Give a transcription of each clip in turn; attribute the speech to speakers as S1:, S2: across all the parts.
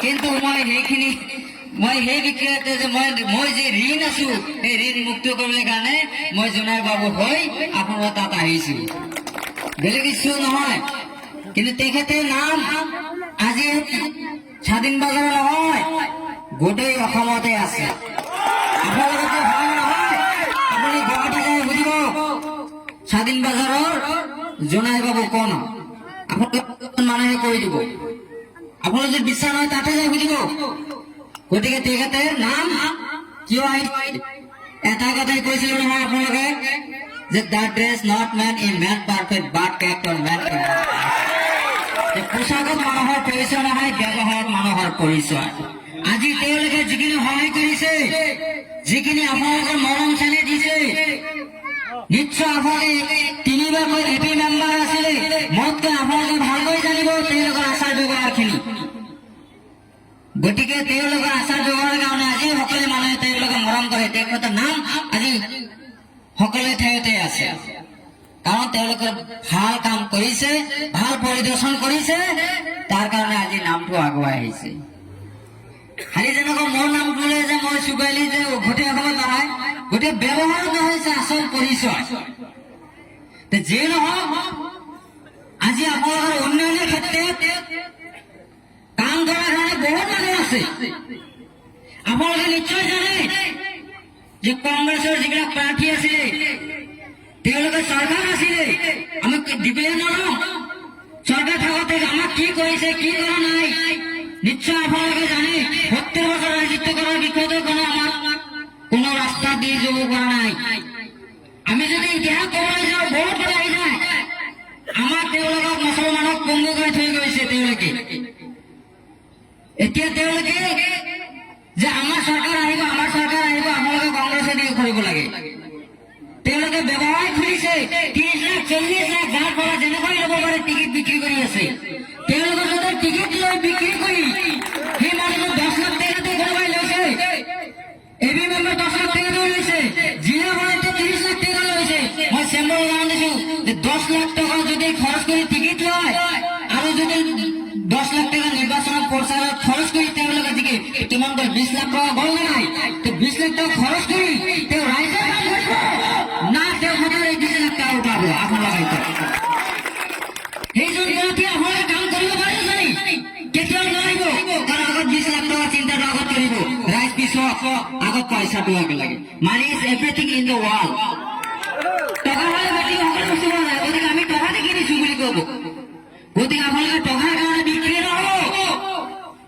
S1: কিন্তু মই সেই বিক্ৰেতা যে মই যে ঋণ আছো সেই ঋণ মুক্ত কৰিবলৈ কাৰণে মই জোনাই বাবু হৈ আপোনাৰ তাত আহিছো, বেলেগ কিছু নহয়। কিন্তু তেখেতৰ নাম আজি স্বাধীন বজাৰৰ নহয়, গোটেই অসমতে আছে। আপোনালোকে ভাল নহয়, আপুনি গুৱাহাটী যাই সুধিব স্বাধীন বজাৰৰ জোনাই বাবু কোন, আপোনালোকে মানুহে কৈ দিব। আপোনালোকে যদি বিশ্বাস নহয় তাতে যাই সুধিব। গতিকে তেখেতৰ নাম কিয় এটা কথাই কৈছিল নহয় আপোনালোকে যে that dress not man in man perfect but character man in পোচাকত মানুহৰ পৰিচয় নহয়, ব্যৱহাৰত মানুহৰ পৰিচয়। আজি তেওঁলোকে যিখিনি সহায় কৰিছে, যিখিনি আপোনালোকৰ মৰম চেনেহ দিছে, নিশ্চয় আপোনালোকে তিনিবাৰকৈ এপি মেম্বাৰ আছিলে, মোতকৈ আপোনালোকে ভালকৈ জানিব তেওঁলোকৰ আচাৰ ব্যৱহাৰখিনি। গতিকে তেওঁলোকৰ আচাৰ ব্যৱহাৰৰ কাৰণে আজি সকলো মানুহে তেওঁলোকে মৰম কৰে। তেখেতৰ নাম আজি সকলো ঠাইতে আছে, কাৰণ তেওঁলোকে ভাল কাম কৰিছে, ভাল পৰিদৰ্শন কৰিছে, তাৰ কাৰণে আজি নামটো আগুৱাই আহিছে। খালি যেনেকৈ মোৰ নামটো যে মই চুগালি যে গোটেই অসমত নহয়, গোটেই ব্যৱহাৰত হৈছে আচল পৰিচয়। যি নহওক আজি আপোনালোকৰ উন্নয়নৰ ক্ষেত্ৰত কাম কৰাৰ কাৰণে বহুত মানুহ আছে। আপোনালোকে নিশ্চয় জানে যে কংগ্ৰেছৰ যিবিলাক প্ৰাৰ্থী আছিলে তেওঁলোকে চৰকাৰ আছিলে, আমাক দিবলৈ নোৱাৰো। চৰকাৰ থাকোঁতে আমাক কি কৰিছে কি কৰা নাই নিশ্চয় আপোনালোকে জানে। 70 বছৰ ৰাজত্ব কৰাৰ বিষয়তো আমাক কোনো ৰাস্তা দি যাব পৰা নাই। আমি যদি ইতিহাস ক'বলৈ যাওঁ বহুত কথা আহি যায়। আমাক তেওঁলোকক মুছলমানক পংগু কৰি থৈ গৈছে তেওঁলোকে। এতিয়া তেওঁলোকে যে আমাৰ চৰকাৰ আহিব আপোনালোকে কংগ্ৰেছে দি কৰিব লাগে। তেওঁলোকে ব্যৱসায় খুলিছে 30 লাখ 40 লাখ যাৰ পৰা যেনেকৈ ল'ব পাৰে টিকট বিক্ৰী কৰি আছে। তেওঁলোকে যদি টিকট লৈ বিক্ৰী কৰি সেই মানুহটো 10 লাখ টকাতে কোনোবাই লৈছে, এবি মেম্বাৰ 10 লাখ টকাতে লৈছে, জিলা বৰাইতে 30 লাখ টকা লৈছে। মই চেম্বাৰ উদাহৰণ দিছো যে 10 লাখ টকা যদি খৰচ কৰি টিকট লয় আৰু যদি 10 লাখ টকা নিৰ্বাচনত প্ৰচাৰত খৰচ কৰি তেওঁলোকে যদি কিমান 20 লাখ টকা গ'ল নাই, 20 লাখ টকা খৰচ কৰি তেওঁ ৰাইজৰ কাম কৰিব না, তেওঁ সদায় 20 লাখ টকা উঠাব আপোনালোকে। সেইজন গৰাকী আপোনালোকে কাম কৰিব পাৰে জানি কেতিয়াও নোৱাৰিব, কাৰণ আগত 20 লাখ টকা চিন্তাটো আগত কৰিব, ৰাইজ পিছত আগত পইচাটো লাগে। Money is everything in the world. টকা হ'লে বাকী সকলো বস্তু পোৱা যায়। গতিকে আমি টকা দি কিনিছো বুলি ক'ব। গতিকে আপোনালোকে টকাৰ কাৰণে বিক্ৰী নহ'ব,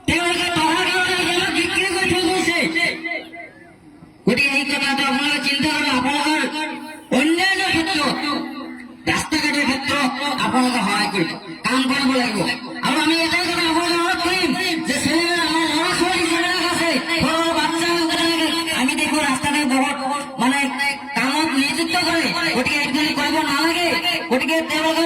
S1: তেওঁলোকে টকাৰ কাৰণে বিক্ৰী কৰি থৈ গৈছে। গতিকে এই কথাটো আপোনালোকে চিন্তা কৰিব। আপোনালোকৰ উন্নয়নৰ ক্ষেত্ৰত ৰাস্তা ঘাটৰ ক্ষেত্ৰত আপোনালোকে সহায় কৰিব, কাম কৰিব লাগিব। আৰু আমি এটাই কথা আপোনালোকে অনুৰোধ কৰিম যে আমাৰ ল'ৰা ছোৱালী যিবিলাক আছে, সৰু বাচ্চাসকলে আমি দেখো ৰাস্তাতে বহুত মানে কামত নিযুক্ত কৰে। গতিকে এইখিনি কৰিব নালাগে। গতিকে তেওঁলোকে